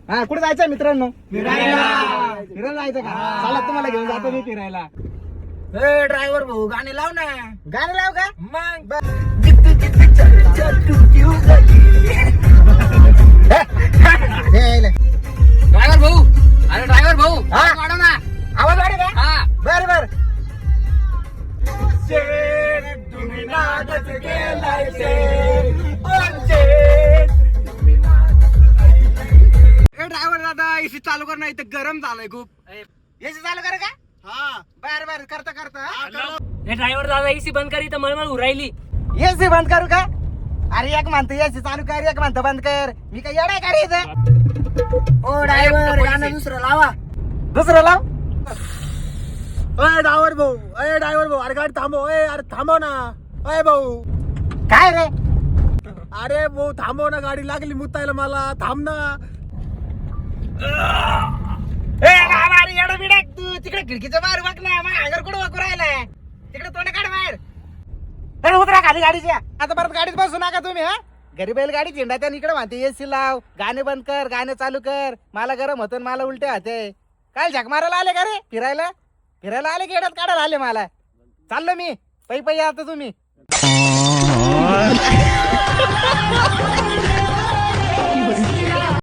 हा कुठे जायचं मित्रांनो? फिरायला जायचं का? चला तुम्हाला घेऊन जातो मी फिरायला. ड्रायव्हर भाऊ गाणे लाव ना. गाणं लाव का? मग ड्रायव्हर भाऊ, अरे ड्रायव्हर भाऊ आवाज वाढव ना. आवाज वाढे का? हा बर बर. ड्रायव्हर दादा एसी चालू कर, नाही तर गरम झालंय खूप. एसी चालू कर का? हा बर बर करता करता. ड्रायव्हर दादा एसी बंद करी तर मळमळ उरायली. एसी बंद करू का? अरे एक म्हणतो एसी चालू कर, एक म्हणतो बंद कर. मी काय येडाय का रे इथं? ओ ड्रायव्हर गाणं दुसरं लावा. दुसरं लाव. ड्रायव्हर भाऊ, ड्रायव्हर भाऊ, अरे गाडी थांबव. अरे थांबव ना. भाऊ काय रे? अरे भाऊ थांबव ना, गाडी लागली मुतायला मला. थांब ना. येडा बिडा तू तिकडे खिडकीच्या बाहेर वाक ना. मग अंगर कुठं वाकू राहिलाय? तिकडे तोंड काढ बाहेर. अरे उतरा खाली गाडीच्या. आता परत गाडीत बसू नका तुम्ही. हा घरी बैल गाडी झेंडा त्या इकडे म्हणते एसी लाव, गाणे बंद कर, गाणे चालू कर. मला गरम होतं मला उलटे होते. काय झक मारायला आले का रे? फिरायला फिरायला आले की येड्यात काढायला आले मला? चाललो मी पै आता तुम्ही.